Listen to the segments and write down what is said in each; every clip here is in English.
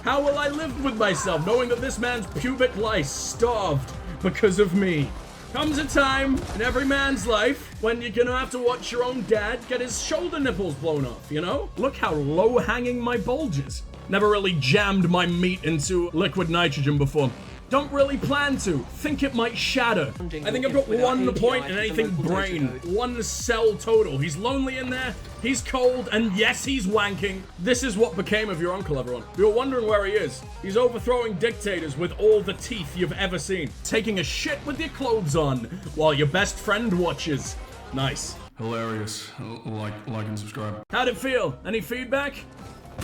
How will I live with myself knowing that this man's pubic lice starved because of me? Comes a time in every man's life when you're gonna have to watch your own dad get his shoulder nipples blown off, you know? Look how low-hanging my bulge is. Never really jammed my meat into liquid nitrogen before. Don't really plan to. Think it might shatter. I think I've got 1 point in anything brain. 1 cell total. He's lonely in there. He's cold. And yes, he's wanking. This is what became of your uncle, everyone. You were wondering where he is. He's overthrowing dictators with all the teeth you've ever seen. Taking a shit with your clothes on while your best friend watches. Nice. Hilarious. Like and subscribe. How'd it feel? Any feedback?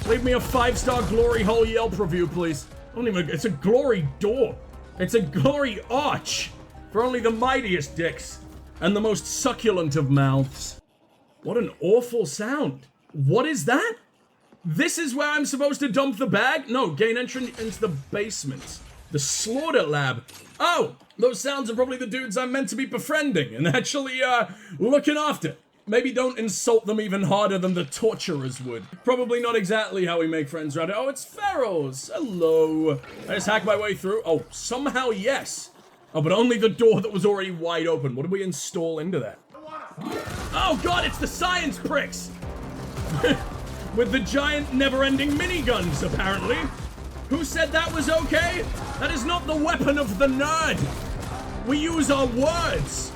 Leave me a 5-star glory hole Yelp review, please. It's a glory door. It's a glory arch for only the mightiest dicks and the most succulent of mouths. What an awful sound. What is that? This is where I'm supposed to dump the bag? No, gain entry into the basement. The slaughter lab. Oh, those sounds are probably the dudes I'm meant to be befriending and actually, looking after. Maybe don't insult them even harder than the torturers would. Probably not exactly how we make friends around it. Oh, it's pharaohs. Hello. I just hacked my way through. Oh, somehow yes. Oh, but only the door that was already wide open. What did we install into that? Oh god, it's the science pricks! With the giant never-ending miniguns, apparently. Who said that was okay? That is not the weapon of the nerd. We use our words.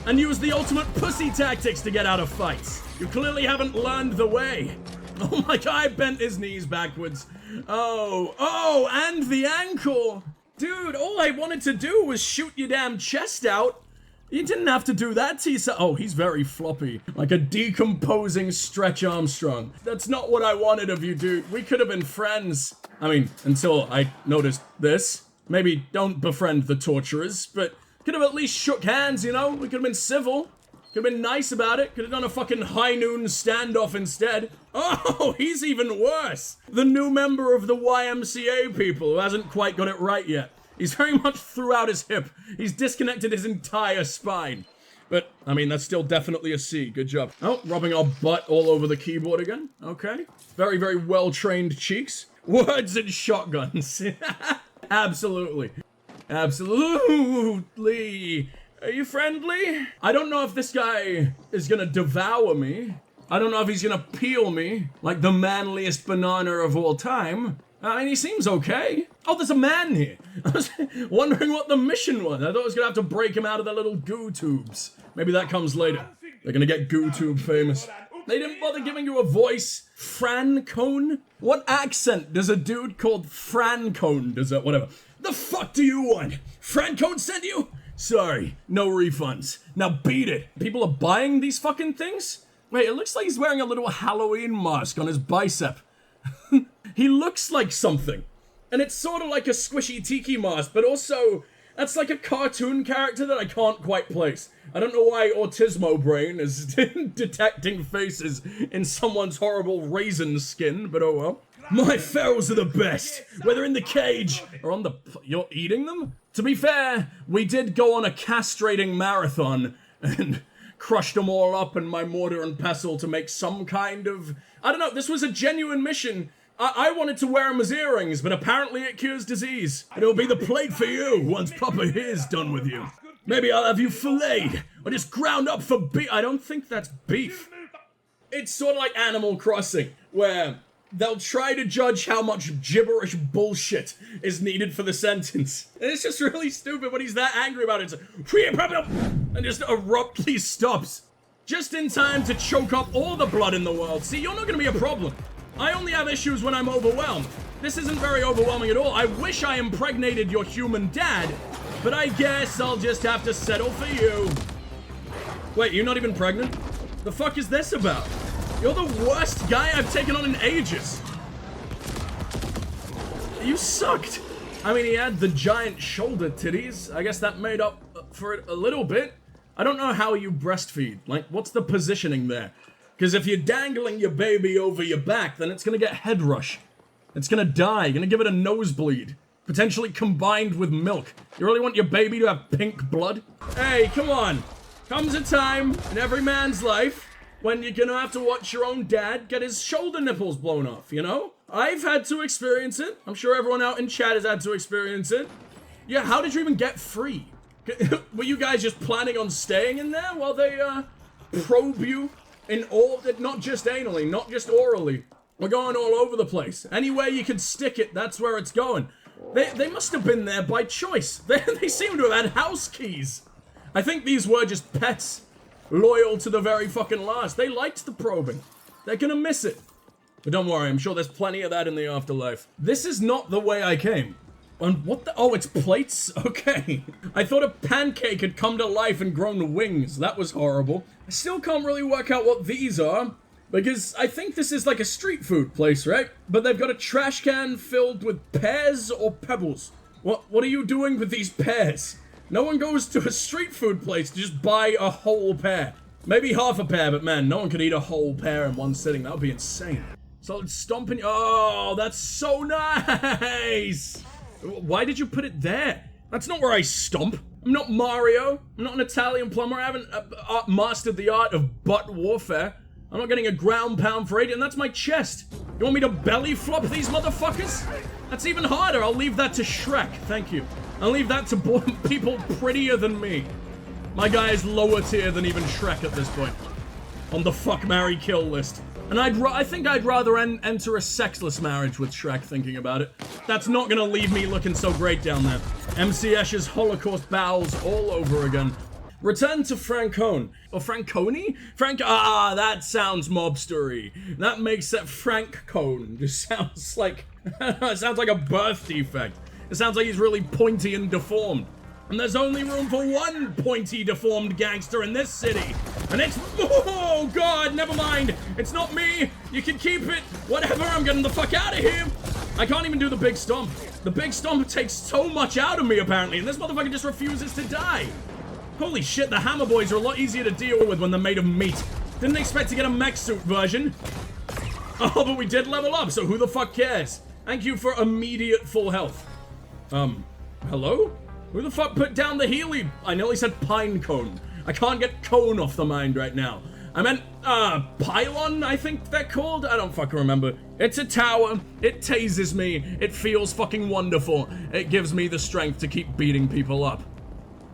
And use the ultimate pussy tactics to get out of fights. You clearly haven't learned the way. Oh my god, I bent his knees backwards. Oh, and the ankle. Dude, all I wanted to do was shoot your damn chest out. You didn't have to do that to yourself. Oh, he's very floppy. Like a decomposing Stretch Armstrong. That's not what I wanted of you, dude. We could have been friends. I mean, until I noticed this. Maybe don't befriend the torturers, but could have at least shook hands, you know? We could have been civil. Could have been nice about it. Could have done a fucking high noon standoff instead. Oh, he's even worse. The new member of the YMCA people who hasn't quite got it right yet. He's very much throughout his hip. He's disconnected his entire spine. But, I mean, that's still definitely a C. Good job. Oh, rubbing our butt all over the keyboard again. Okay. Very, very well-trained cheeks. Words and shotguns. Absolutely. Absolutely. Are you friendly? I don't know if this guy is gonna devour me. I don't know if he's gonna peel me like the manliest banana of all time. I mean, he seems okay. Oh, there's a man here. I was wondering what the mission was. I thought I was gonna have to break him out of the little goo tubes. Maybe that comes later. They're gonna get goo tube famous. They didn't bother giving you a voice. Francone? What accent does a dude called Francone deserve? Whatever. The fuck do you want? Francone sent you? Sorry, no refunds. Now beat it. People are buying these fucking things? Wait, it looks like he's wearing a little Halloween mask on his bicep. He looks like something. And it's sort of like a squishy tiki mask, but also, that's like a cartoon character that I can't quite place. I don't know why Autismo Brain is detecting faces in someone's horrible raisin skin, but oh well. My ferals are the best, whether in the cage or on the... You're eating them? To be fair, we did go on a castrating marathon and crushed them all up in my mortar and pestle to make some kind of... I don't know, this was a genuine mission. I wanted to wear them as earrings, but apparently it cures disease. And it'll be the plate for you once Papa Here's done with you. Maybe I'll have you filleted or just ground up for beef. I don't think that's beef. It's sort of like Animal Crossing, where they'll try to judge how much gibberish bullshit is needed for the sentence. And it's just really stupid when he's that angry about it. It's like, and just abruptly stops. Just in time to choke up all the blood in the world. See, you're not gonna be a problem. I only have issues when I'm overwhelmed. This isn't very overwhelming at all. I wish I impregnated your human dad, but I guess I'll just have to settle for you. Wait, you're not even pregnant? The fuck is this about? You're the worst guy I've taken on in ages. You sucked. I mean, he had the giant shoulder titties. I guess that made up for it a little bit. I don't know how you breastfeed. Like, what's the positioning there? Because if you're dangling your baby over your back, then it's gonna get head rush. It's gonna die. You're gonna give it a nosebleed. Potentially combined with milk. You really want your baby to have pink blood? Hey, come on. Comes a time in every man's life when you're gonna have to watch your own dad get his shoulder nipples blown off, you know? I've had to experience it. I'm sure everyone out in chat has had to experience it. Yeah, how did you even get free? Were you guys just planning on staying in there while they, probe you in all, not just anally, not just orally? We're going all over the place. Anywhere you can stick it, that's where it's going. They must have been there by choice. They seem to have had house keys. I think these were just pets, loyal to the very fucking last. They liked the probing. They're gonna miss it. But don't worry, I'm sure there's plenty of that in the afterlife. This is not the way I came. And what the? Oh, it's plates? Okay. I thought a pancake had come to life and grown wings. That was horrible. I still can't really work out what these are, because I think this is like a street food place, right? But they've got a trash can filled with pears or pebbles. What are you doing with these pears? No one goes to a street food place to just buy a whole pear. Maybe half a pear, but man, no one could eat a whole pear in one sitting. That would be insane. So it's stomping. Oh, that's so nice. Why did you put it there? That's not where I stomp. I'm not Mario. I'm not an Italian plumber. I haven't mastered the art of butt warfare. I'm not getting a ground pound for it, and that's my chest. You want me to belly flop these motherfuckers? That's even harder. I'll leave that to Shrek. Thank you. I'll leave that to people prettier than me. My guy is lower tier than even Shrek at this point. On the fuck, marry, kill list. And I think I'd rather enter a sexless marriage with Shrek, thinking about it. That's not gonna leave me looking so great down there. MC Escher's Holocaust bowels all over again. Return to Francone. Or Franconi? That sounds mobstery. That makes it Frank Cone. Just sounds like, it sounds like a birth defect. It sounds like he's really pointy and deformed. And there's only room for one pointy, deformed gangster in this city. And it's... Oh, God, never mind. It's not me. You can keep it. Whatever, I'm getting the fuck out of here. I can't even do the big stomp. The big stomp takes so much out of me, apparently. And this motherfucker just refuses to die. Holy shit, the Hammer Boys are a lot easier to deal with when they're made of meat. Didn't expect to get a mech suit version. Oh, but we did level up, so who the fuck cares? Thank you for immediate full health. Hello? Who the fuck put down the Healy? I nearly said pine cone. I can't get cone off the mind right now. I meant, pylon, I think they're called? I don't fucking remember. It's a tower. It tases me. It feels fucking wonderful. It gives me the strength to keep beating people up.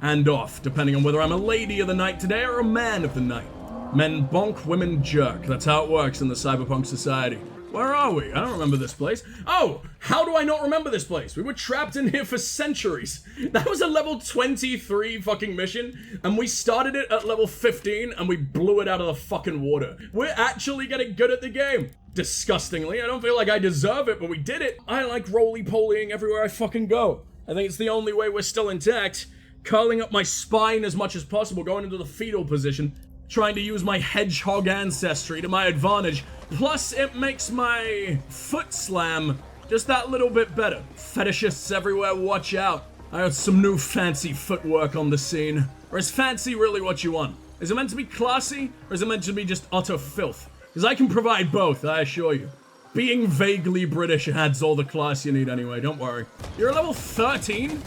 And off, depending on whether I'm a lady of the night today or a man of the night. Men bonk, women jerk. That's how it works in the cyberpunk society. Where are we? I don't remember this place. Oh, how do I not remember this place? We were trapped in here for centuries. That was a level 23 fucking mission, and we started it at level 15, and we blew it out of the fucking water. We're actually getting good at the game. Disgustingly, I don't feel like I deserve it, but we did it. I like roly-polying everywhere I fucking go. I think it's the only way we're still intact. Curling up my spine as much as possible, going into the fetal position, trying to use my hedgehog ancestry to my advantage. Plus, it makes my foot slam just that little bit better. Fetishists everywhere, watch out. I got some new fancy footwork on the scene. Or is fancy really what you want? Is it meant to be classy, or is it meant to be just utter filth? Because I can provide both, I assure you. Being vaguely British adds all the class you need anyway, don't worry. You're level 13?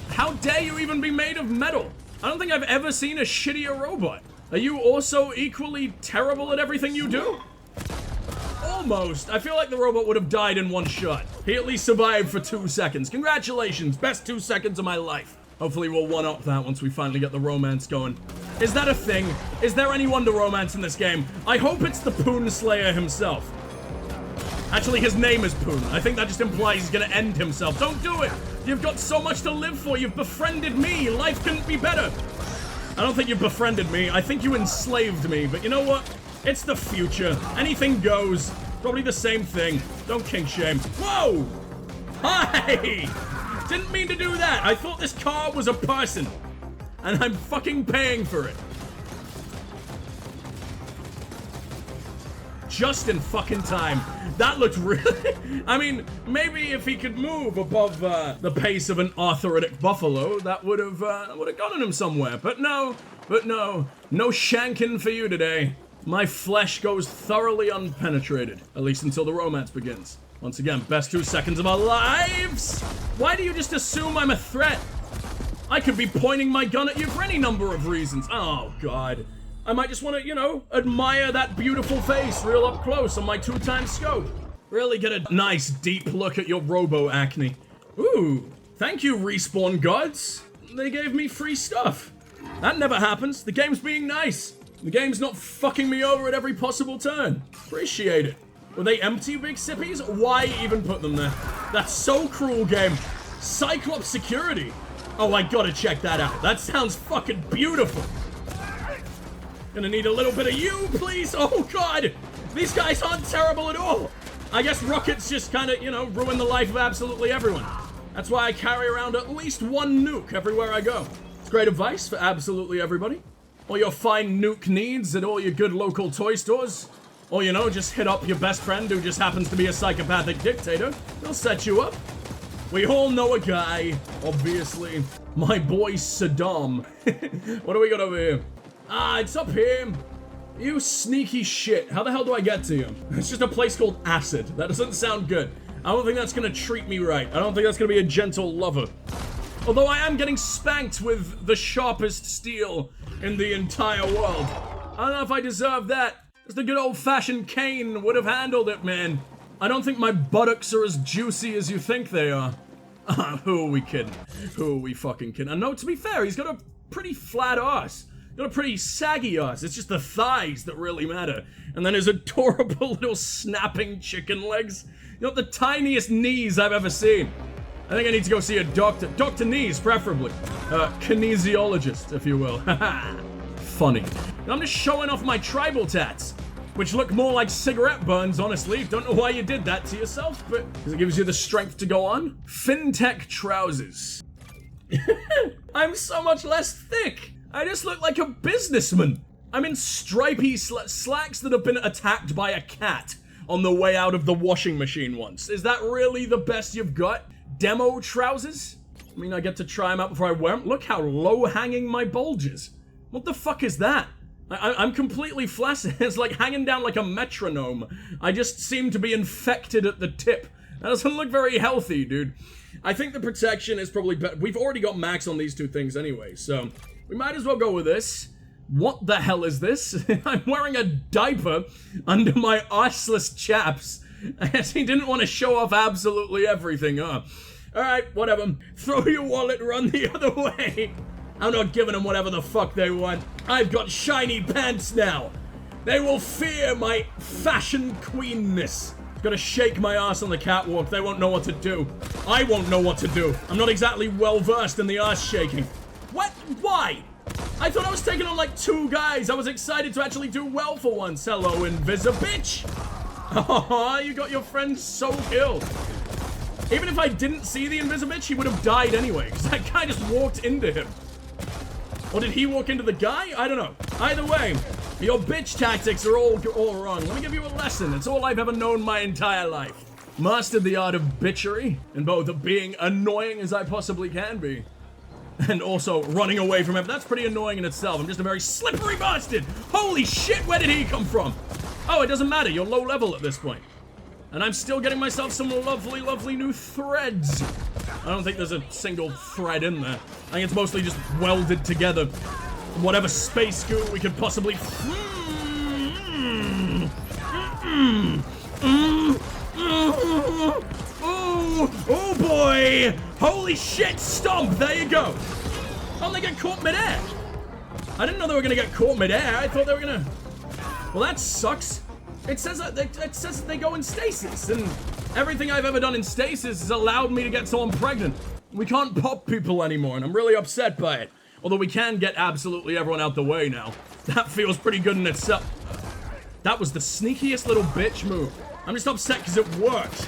How dare you even be made of metal? I don't think I've ever seen a shittier robot. Are you also equally terrible at everything you do? Almost. I feel like the robot would have died in one shot. He at least survived for 2 seconds. Congratulations, best 2 seconds of my life. Hopefully we'll one-up that once we finally get the romance going. Is that a thing? Is there anyone to romance in this game? I hope it's the Poon Slayer himself. Actually, his name is Poon. I think that just implies he's gonna end himself. Don't do it! You've got so much to live for. You've befriended me. Life couldn't be better. I don't think you befriended me. I think you enslaved me. But you know what? It's the future. Anything goes. Probably the same thing. Don't kink shame. Whoa! Hi! Didn't mean to do that. I thought this car was a person. And I'm fucking paying for it. Just in fucking time. That looked really... I mean, maybe if he could move above the pace of an arthritic buffalo, that would have gotten him somewhere. But no, no shanking for you today. My flesh goes thoroughly unpenetrated, at least until the romance begins. Once again, best 2 seconds of our lives. Why do you just assume I'm a threat? I could be pointing my gun at you for any number of reasons. Oh, God. I might just want to, you know, admire that beautiful face real up close on my 2x scope. Really get a nice deep look at your robo-acne. Ooh, thank you, Respawn Gods. They gave me free stuff. That never happens. The game's being nice. The game's not fucking me over at every possible turn. Appreciate it. Were they empty, big sippies? Why even put them there? That's so cruel, game. Cyclops security. Oh, I gotta check that out. That sounds fucking beautiful. Gonna need a little bit of you, please. Oh, God. These guys aren't terrible at all. I guess rockets just kind of, you know, ruin the life of absolutely everyone. That's why I carry around at least one nuke everywhere I go. It's great advice for absolutely everybody. All your fine nuke needs at all your good local toy stores. Or, you know, just hit up your best friend who just happens to be a psychopathic dictator. They'll set you up. We all know a guy, obviously. My boy Saddam. What do we got over here? Ah, it's up here. You sneaky shit. How the hell do I get to you? It's just a place called Acid. That doesn't sound good. I don't think that's gonna treat me right. I don't think that's gonna be a gentle lover. Although I am getting spanked with the sharpest steel in the entire world. I don't know if I deserve that. Just the good old-fashioned cane would have handled it, man. I don't think my buttocks are as juicy as you think they are. Who are we kidding? Who are we fucking kidding? And no, to be fair, he's got a pretty flat ass. Got a pretty saggy ass. It's just the thighs that really matter. And then his adorable little snapping chicken legs. You know, the tiniest knees I've ever seen. I think I need to go see a doctor. Dr. Knees, preferably. Kinesiologist, if you will. Funny. I'm just showing off my tribal tats, which look more like cigarette burns, honestly. Don't know why you did that to yourself, but because it gives you the strength to go on. FinTech trousers. I'm so much less thick. I just look like a businessman. I'm in stripy slacks that have been attacked by a cat on the way out of the washing machine once. Is that really the best you've got? Demo trousers? I mean, I get to try them out before I wear them. Look how low-hanging my bulge is. What the fuck is that? I'm completely flaccid. It's like hanging down like a metronome. I just seem to be infected at the tip. That doesn't look very healthy, dude. I think the protection is probably better. We've already got max on these two things anyway, so we might as well go with this. What the hell is this? I'm wearing a diaper under my arseless chaps. I guess he didn't want to show off absolutely everything, huh? Alright, whatever. Throw your wallet, run the other way. I'm not giving them whatever the fuck they want. I've got shiny pants now. They will fear my fashion queenness. Gotta shake my ass on the catwalk. They won't know what to do. I won't know what to do. I'm not exactly well versed in the ass shaking. What? Why? I thought I was taking on like 2 guys. I was excited to actually do well for once. Hello, Invisibitch. Oh, you got your friend so killed. Even if I didn't see the Invisibitch, he would have died anyway, because that guy just walked into him. Or did he walk into the guy? I don't know. Either way, your bitch tactics are all wrong. Let me give you a lesson. It's all I've ever known my entire life. Mastered the art of bitchery, in both of being annoying as I possibly can be, and also running away from him. That's pretty annoying in itself. I'm just a very slippery bastard. Holy shit, where did he come from? Oh, it doesn't matter. You're low level at this point. And I'm still getting myself some lovely, lovely new threads. I don't think there's a single thread in there. I think it's mostly just welded together. Whatever space goo we could possibly... Oh boy! Holy shit, stomp! There you go. Oh, they get caught midair. I didn't know they were gonna get caught midair. I thought they were gonna... Well, that sucks. It says that they go in stasis, and everything I've ever done in stasis has allowed me to get someone pregnant. We can't pop people anymore, and I'm really upset by it. Although we can get absolutely everyone out the way now. That feels pretty good in itself. That was the sneakiest little bitch move. I'm just upset because it worked.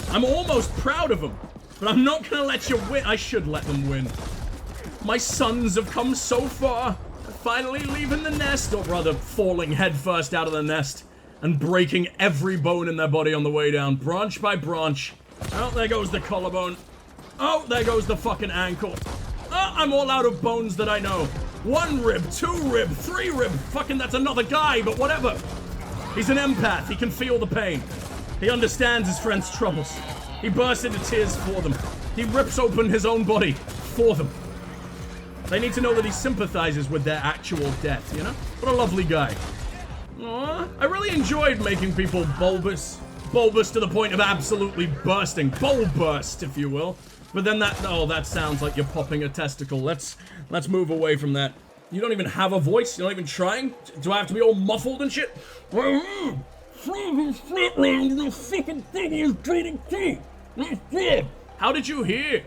I'm almost proud of them, but I'm not gonna let you win. I should let them win. My sons have come so far. Finally leaving the nest, or rather falling headfirst out of the nest and breaking every bone in their body on the way down, branch by branch. Oh, there goes the collarbone. Oh, there goes the fucking ankle. Oh, I'm all out of bones that I know. 1 rib, 2 rib, 3 rib. Fucking that's another guy, but whatever. He's an empath. He can feel the pain. He understands his friend's troubles. He bursts into tears for them. He rips open his own body for them. They need to know that he sympathizes with their actual death, you know? What a lovely guy. Aww. I really enjoyed making people bulbous, bulbous to the point of absolutely bursting. Bulburst, if you will. But then that sounds like you're popping a testicle. Let's move away from that. You don't even have a voice? You're not even trying? Do I have to be all muffled and shit? How did you hear?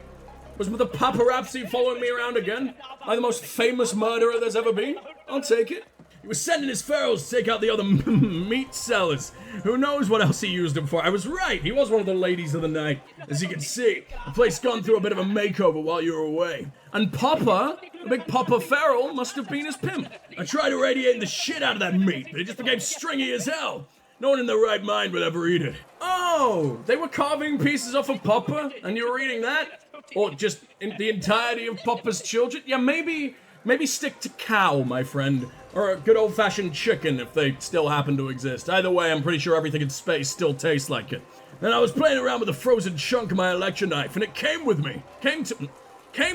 Was the paparazzi following me around again? Like the most famous murderer there's ever been? I'll take it. He was sending his ferals to take out the other meat sellers. Who knows what else he used them for? I was right. He was one of the ladies of the night. As you can see, the place gone through a bit of a makeover while you were away. And Papa, the big Papa Feral, must have been his pimp. I tried irradiating the shit out of that meat, but it just became stringy as hell. No one in their right mind would ever eat it. Oh, they were carving pieces off of Papa, and you were eating that? Or just in the entirety of Papa's children? Yeah, maybe stick to cow, my friend. Or a good old-fashioned chicken, if they still happen to exist. Either way, I'm pretty sure everything in space still tastes like it. And I was playing around with a frozen chunk of my electro knife, and it came with me. Came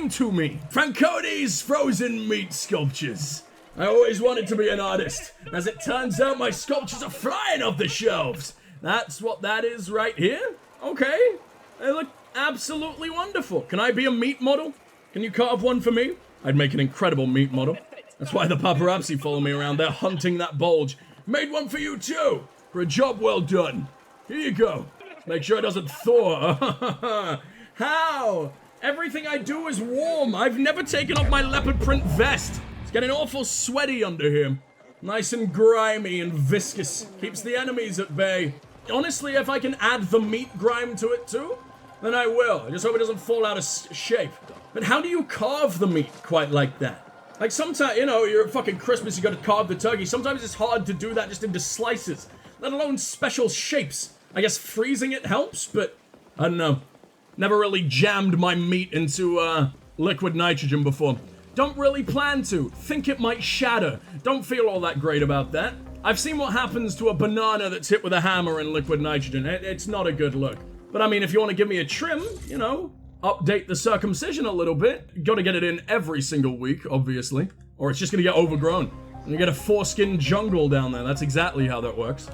to me. Francoti's frozen meat sculptures. I always wanted to be an artist. As it turns out, my sculptures are flying off the shelves. That's what that is right here? Okay. They look absolutely wonderful. Can I be a meat model? Can you carve one for me? I'd make an incredible meat model. That's why the paparazzi follow me around. They're hunting that bulge. Made one for you too. For a job well done. Here you go. Make sure it doesn't thaw. How? Everything I do is warm. I've never taken off my leopard print vest. It's getting awful sweaty under here. Nice and grimy and viscous. Keeps the enemies at bay. Honestly, if I can add the meat grime to it too, then I will. I just hope it doesn't fall out of shape. But how do you carve the meat quite like that? Like sometimes, you know, you're at fucking Christmas, you gotta carve the turkey. Sometimes it's hard to do that just into slices, let alone special shapes. I guess freezing it helps, but I don't know. Never really jammed my meat into liquid nitrogen before. Don't really plan to. Think it might shatter. Don't feel all that great about that. I've seen what happens to a banana that's hit with a hammer in liquid nitrogen. It's not a good look. But I mean, if you want to give me a trim, you know, update the circumcision a little bit. You gotta get it in every single week, obviously. Or it's just gonna get overgrown. And you get a foreskin jungle down there. That's exactly how that works.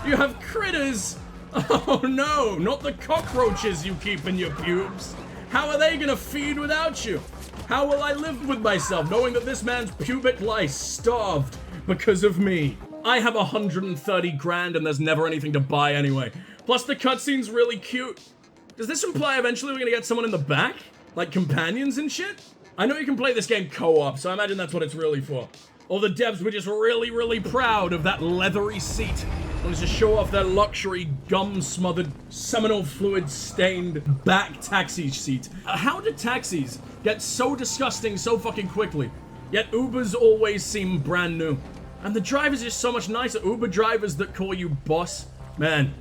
You have critters! Oh no, not the cockroaches you keep in your pubes. How are they gonna feed without you? How will I live with myself knowing that this man's pubic lice starved because of me? I have 130 grand and there's never anything to buy anyway. Plus the cutscene's really cute. Does this imply eventually we're gonna get someone in the back? Like companions and shit? I know you can play this game co-op, so I imagine that's what it's really for. All the devs were just really, really proud of that leathery seat. Wanted to show off their luxury, gum-smothered, seminal fluid-stained back taxi seat. How do taxis get so disgusting so fucking quickly? Yet Ubers always seem brand new. And the drivers are just so much nicer. Uber drivers that call you boss. Man,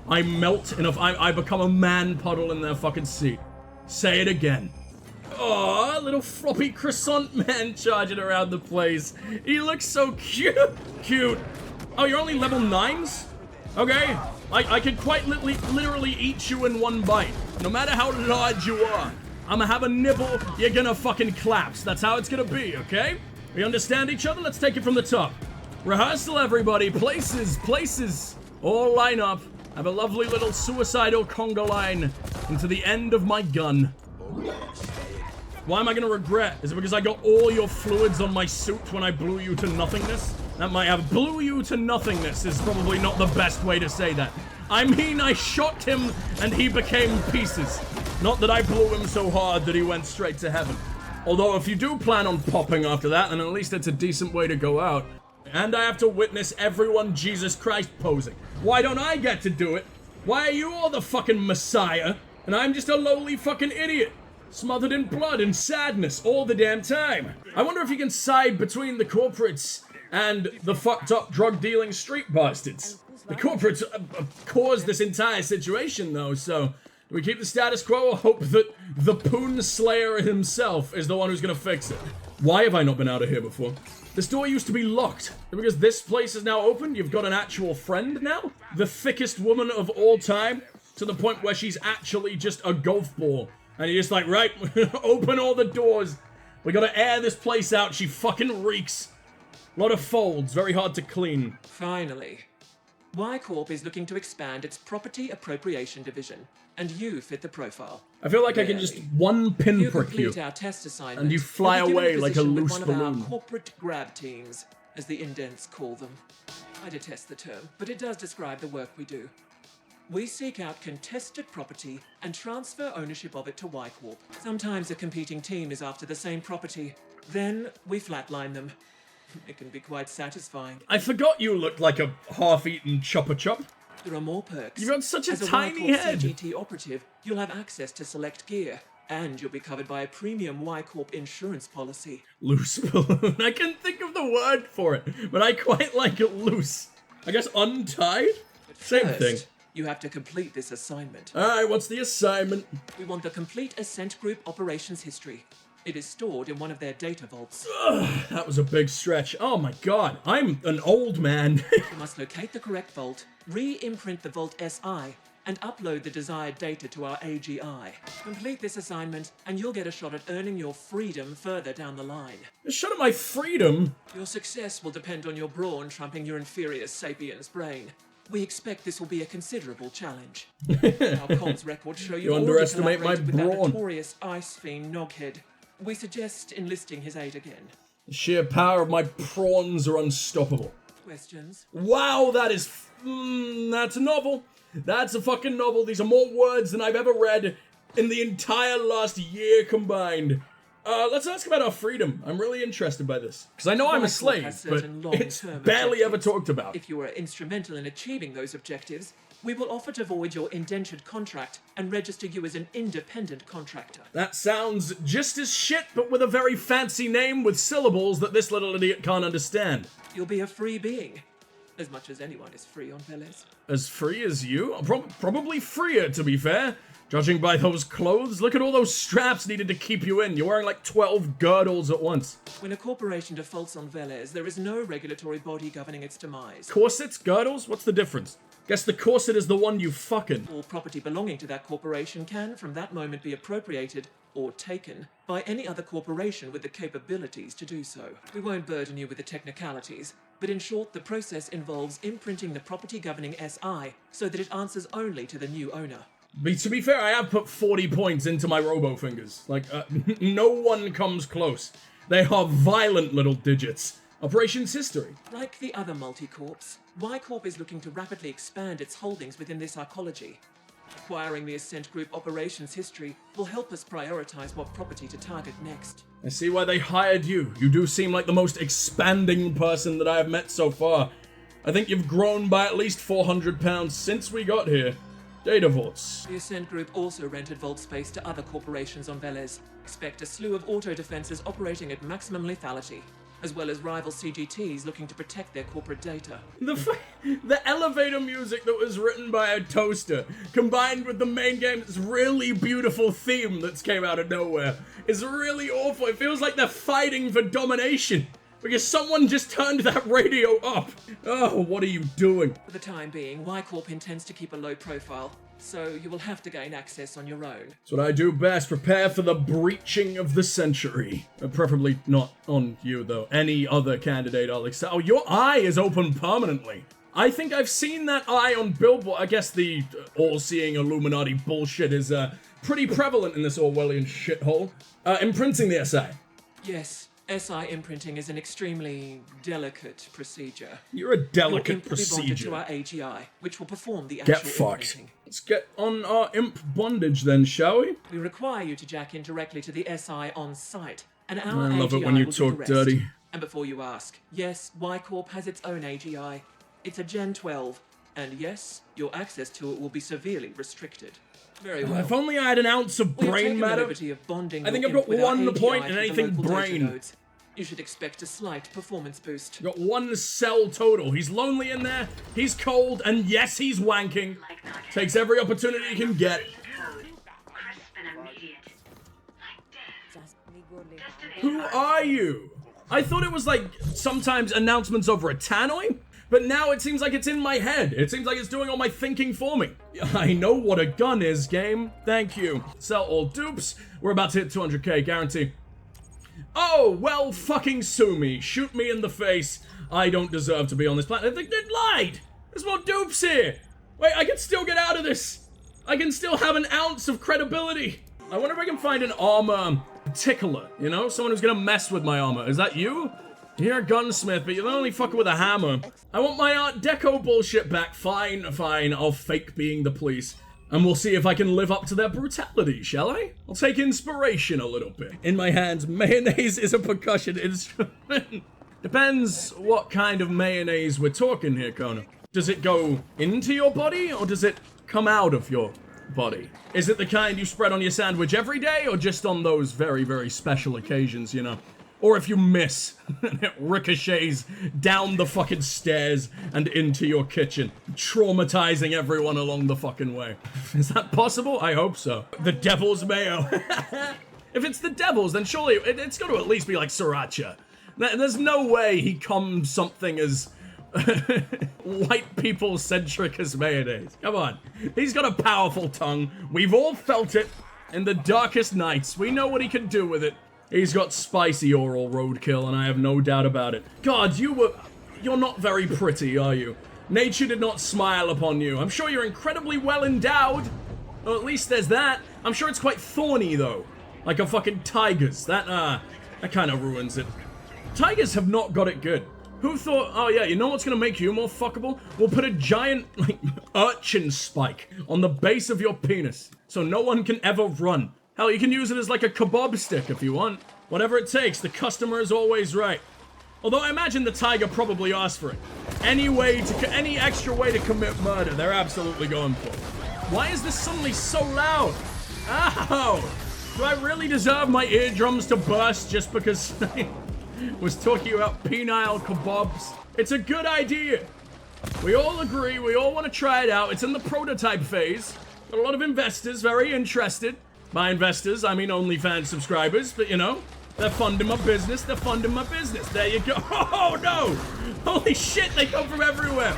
I melt enough. I become a man puddle in their fucking seat. Say it again. Aw, little floppy croissant man charging around the place. He looks so cute. Cute. Oh, you're only level 9s? Okay. I could quite literally eat you in one bite. No matter how large you are. I'ma have a nibble, you're gonna fucking collapse. That's how it's gonna be, okay? We understand each other? Let's take it from the top. Rehearsal, everybody. Places. All line up. Have a lovely little suicidal conga line into the end of my gun. Why am I gonna regret? Is it because I got all your fluids on my suit when I blew you to nothingness? That might have blew you to nothingness is probably not the best way to say that. I mean, I shot him and he became pieces. Not that I blew him so hard that he went straight to heaven. Although if you do plan on popping after that, then at least it's a decent way to go out. And I have to witness everyone Jesus Christ posing. Why don't I get to do it? Why are you all the fucking messiah? And I'm just a lowly fucking idiot. Smothered in blood and sadness all the damn time. I wonder if you can side between the corporates and the fucked up drug dealing street bastards. The corporates caused this entire situation though, so do we keep the status quo or hope that the Poon Slayer himself is the one who's gonna fix it? Why have I not been out of here before? This door used to be locked. Because this place is now open, you've got an actual friend now? The thickest woman of all time, to the point where she's actually just a golf ball. And you're just like, right, open all the doors. We gotta air this place out, she fucking reeks. A lot of folds, very hard to clean. Finally. Y Corp is looking to expand its property appropriation division, and you fit the profile. I feel like I can just one You pinprick you. complete our test assignment, and you fly you'll be given away like a position with loose one of balloon. our corporate grab teams, as the indents call them. I detest the term, but it does describe the work we do. We seek out contested property and transfer ownership of it to Y Corp. Sometimes a competing team is after the same property. Then we flatline them. It can be quite satisfying. I forgot you looked like a half-eaten chopper chop. There are more perks. You've got such a As tiny Y Corp head. CGT operative, you'll have access to select gear, and you'll be covered by a premium Y Corp insurance policy. Loose balloon. I can't think of the word for it, but I quite like it loose. I guess untied? Same First, thing. you have to complete this assignment. Alright, what's the assignment? We want the complete Ascent Group operations history. It is stored in one of their data vaults. That was a big stretch. Oh my god, I'm an old man. You must locate the correct vault, re-imprint the Vault SI, and upload the desired data to our AGI. Complete this assignment, and you'll get a shot at earning your freedom further down the line. A shot at my freedom. Your success will depend on your brawn trumping your inferior sapien's brain. We expect this will be a considerable challenge. Our comms records show You you've already underestimate my collaborated with that brawn. notorious ice fiend Noghead. We suggest enlisting his aid again. The sheer power of my prawns are unstoppable. Questions? Wow, that is... that's a novel. That's a fucking novel. These are more words than I've ever read in the entire last year combined. Let's ask about our freedom. I'm really interested by this. Because I know I'm a Y Corp slave, has but certain it's long-term barely ever objectives. talked about. If you are instrumental in achieving those objectives, we will offer to void your indentured contract and register you as an independent contractor. That sounds just as shit, but with a very fancy name with syllables that this little idiot can't understand. You'll be a free being, as much as anyone is free on Veles. As free as you? Probably freer, to be fair. Judging by those clothes, look at all those straps needed to keep you in. You're wearing like 12 girdles at once. When a corporation defaults on Veles, there is no regulatory body governing its demise. Corsets? Girdles? What's the difference? Guess the corset is the one you fucking. All property belonging to that corporation can, from that moment, be appropriated or taken by any other corporation with the capabilities to do so. We won't burden you with the technicalities, but in short, the process involves imprinting the property governing SI so that it answers only to the new owner. To be fair, I have put 40 points into my robo fingers. Like, no one comes close. They are violent little digits. Operations history. Like the other multi-corps, Y Corp is looking to rapidly expand its holdings within this arcology. Acquiring the Ascent Group operations history will help us prioritize what property to target next. I see why they hired you. You do seem like the most expanding person that I have met so far. I think you've grown by at least 400 pounds since we got here. Data vaults. The Ascent Group also rented vault space to other corporations on Veles. Expect a slew of auto-defenses operating at maximum lethality, as well as rival CGTs looking to protect their corporate data. The elevator music that was written by a toaster, combined with the main game's really beautiful theme that's came out of nowhere, is really awful. It feels like they're fighting for domination. Because someone just turned that radio up. Oh, what are you doing? For the time being, Y Corp intends to keep a low profile, so you will have to gain access on your own. That's what I do best. Prepare for the breaching of the century. Preferably not on you, though. Any other candidate I'll accept. Oh, your eye is open permanently. I think I've seen that eye on Billboard. I guess the all-seeing Illuminati bullshit is pretty prevalent in this Orwellian shithole. Imprinting the SI. Yes. SI imprinting is an extremely delicate procedure. You're a delicate Your imp will be bonded procedure. to our AGI, which will perform the actual Get fucked. imprinting. Let's get on our imp bondage then, shall we? We require you to jack in directly to the SI on site, and our I love it AGI when you will do the talk rest. dirty. And before you ask, yes, Y Corp has its own AGI. It's a Gen 12, and yes, your access to it will be severely restricted. Very well. If only I had an ounce of We have brain taken the matter. liberty of bonding I think your I've got imp with our one AGI point to in the anything local data brain. nodes. You should expect a slight performance boost. Got one cell total. He's lonely in there, he's cold, and yes, he's wanking. Takes every opportunity he can get. Who are you? I thought it was like sometimes announcements over a tannoy, but now it seems like it's in my head. It seems like it's doing all my thinking for me. I know what a gun is, game. Thank you. Sell all dupes. We're about to hit 200k, guarantee. Oh, well, fucking sue me. Shoot me in the face. I don't deserve to be on this planet. They lied. There's more dupes here. Wait, I can still get out of this. I can still have an ounce of credibility. I wonder if I can find an armor tickler, you know? Someone who's gonna mess with my armor. Is that you? You're a gunsmith, but you're only fucking with a hammer. I want my Art Deco bullshit back. Fine, fine. I'll fake being the police. And we'll see if I can live up to their brutality, shall I? I'll take inspiration a little bit. In my hands, mayonnaise is a percussion instrument. Depends what kind of mayonnaise we're talking here, Kona. Does it go into your body, or does it come out of your body? Is it the kind you spread on your sandwich every day, or just on those very, very special occasions, you know? Or if you miss, it ricochets down the fucking stairs and into your kitchen, traumatizing everyone along the fucking way. Is that possible? I hope so. The devil's mayo. If it's the devil's, then surely it's got to at least be like sriracha. There's no way he comes something as white people centric as mayonnaise. Come on. He's got a powerful tongue. We've all felt it in the darkest nights. We know what he can do with it. He's got spicy oral roadkill, and I have no doubt about it. God, you're not very pretty, are you? Nature did not smile upon you. I'm sure you're incredibly well endowed. Or at least there's that. I'm sure it's quite thorny, though. Like a fucking tiger's. That kind of ruins it. Tigers have not got it good. Who thought, oh yeah, you know what's gonna make you more fuckable? We'll put a giant, like, urchin spike on the base of your penis, so no one can ever run. Hell, you can use it as like a kebab stick if you want. Whatever it takes, the customer is always right. Although I imagine the tiger probably asked for it. Any extra way to commit murder, they're absolutely going for. Why is this suddenly so loud? Ow! Do I really deserve my eardrums to burst just because I was talking about penile kebabs? It's a good idea. We all agree, we all want to try it out. It's in the prototype phase. Got a lot of investors very interested. By investors, I mean OnlyFans subscribers, but you know, they're funding my business, There you go. Oh no! Holy shit, they come from everywhere.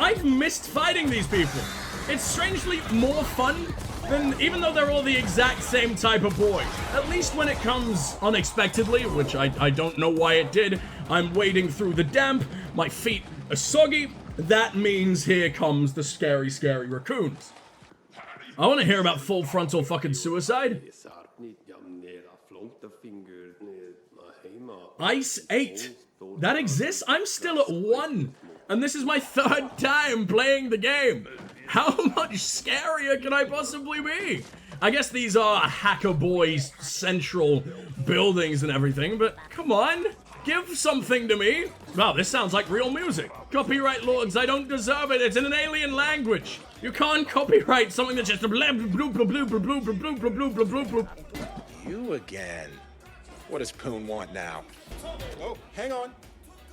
I've missed fighting these people. It's strangely more fun than, even though they're all the exact same type of boy. At least when it comes unexpectedly, which I don't know why it did. I'm wading through the damp, my feet are soggy. That means here comes the scary, scary raccoons. I want to hear about full frontal fucking suicide. Ice 8. That exists? I'm still at 1. And this is my 3rd time playing the game. How much scarier can I possibly be? I guess these are Hacker Boy's central buildings and everything, but come on. Give something to me. Wow, this sounds like real music. Copyright lords, I don't deserve it. It's in an alien language. You can't copyright something that's just a blah blah blah blah blah blah blah blah blah blah blah blah blah. You again. What does Poon want now? Oh, hang on.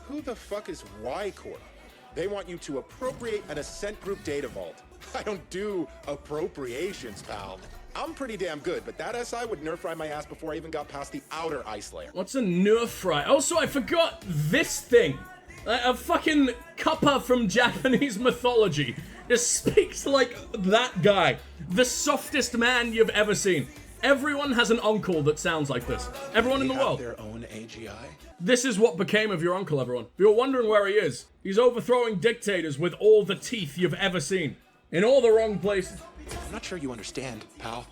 Who the fuck is Y Corp? They want you to appropriate an Ascent group data vault. I don't do appropriations, pal. I'm pretty damn good, but that SI would nerf fry my ass before I even got past the outer ice layer. What's a nerf fry? Also, I forgot this thing. A fucking kappa from Japanese mythology. Just speaks like that guy. The softest man you've ever seen. Everyone has an uncle that sounds like this. Everyone in the world. Their own AGI? This is what became of your uncle, everyone. If you're wondering where he is, he's overthrowing dictators with all the teeth you've ever seen. In all the wrong places. I'm not sure you understand, pal.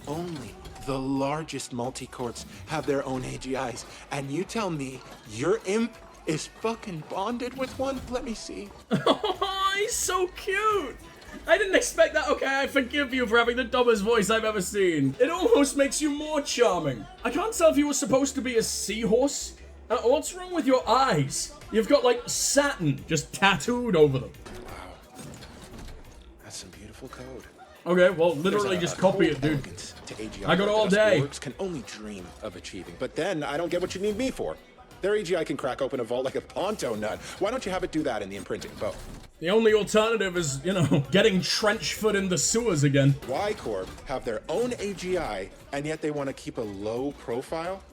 Only the largest multi-courts have their own AGIs. And you tell me your imp is fucking bonded with one? Let me see. Oh, he's so cute. I didn't expect that. Okay, I forgive you for having the dumbest voice I've ever seen. It almost makes you more charming. I can't tell if you were supposed to be a seahorse. What's wrong with your eyes? You've got like satin just tattooed over them. Wow. That's some beautiful code. Okay, well, literally just copy it, dude. To AGI I got all day. Orgs can only dream of achieving. But then I don't get what you need me for. Their AGI can crack open a vault like a Ponto nut. Why don't you have it do that in the imprinting both? The only alternative is, you know, getting trench foot in the sewers again. Y Corp have their own AGI, and yet they want to keep a low profile?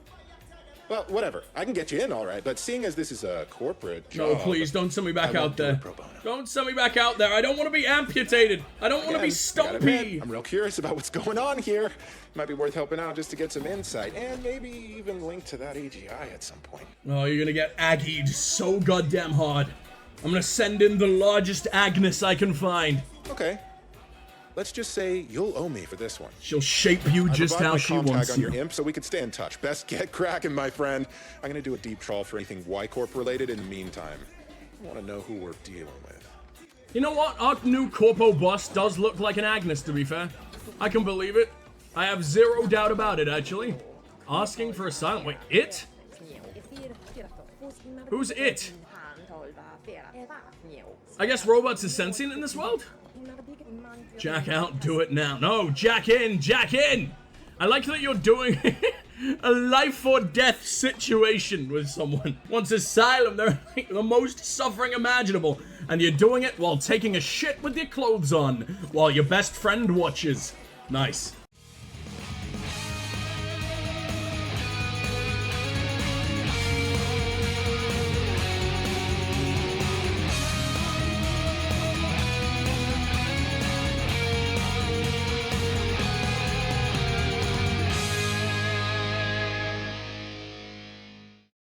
Well, whatever. I can get you in, all right. But seeing as this is a corporate job... No, please, don't send me back out there. Don't send me back out there. I don't want to be amputated. I don't want to be stumpy. I'm real curious about what's going on here. Might be worth helping out just to get some insight. And maybe even link to that AGI at some point. Oh, you're going to get aggied so goddamn hard. I'm gonna send in the largest Agnes I can find. Okay. Let's just say you'll owe me for this one. She'll shape you just how she wants on you. your imp so we can stay in touch. Best get cracking, my friend. I'm gonna do a deep trawl for anything Y-Corp related in the meantime. I want to know who we're dealing with. You know what? Our new Corpo boss does look like an Agnes, to be fair. I can believe it. I have zero doubt about it, actually. Asking for asylum. Wait, it? Who's it? I guess robots are sentient in this world? Jack out, do it now. No, jack in, jack in! I like that you're doing a life or death situation with someone. Wants asylum, they're like the most suffering imaginable. And you're doing it while taking a shit with your clothes on, while your best friend watches. Nice.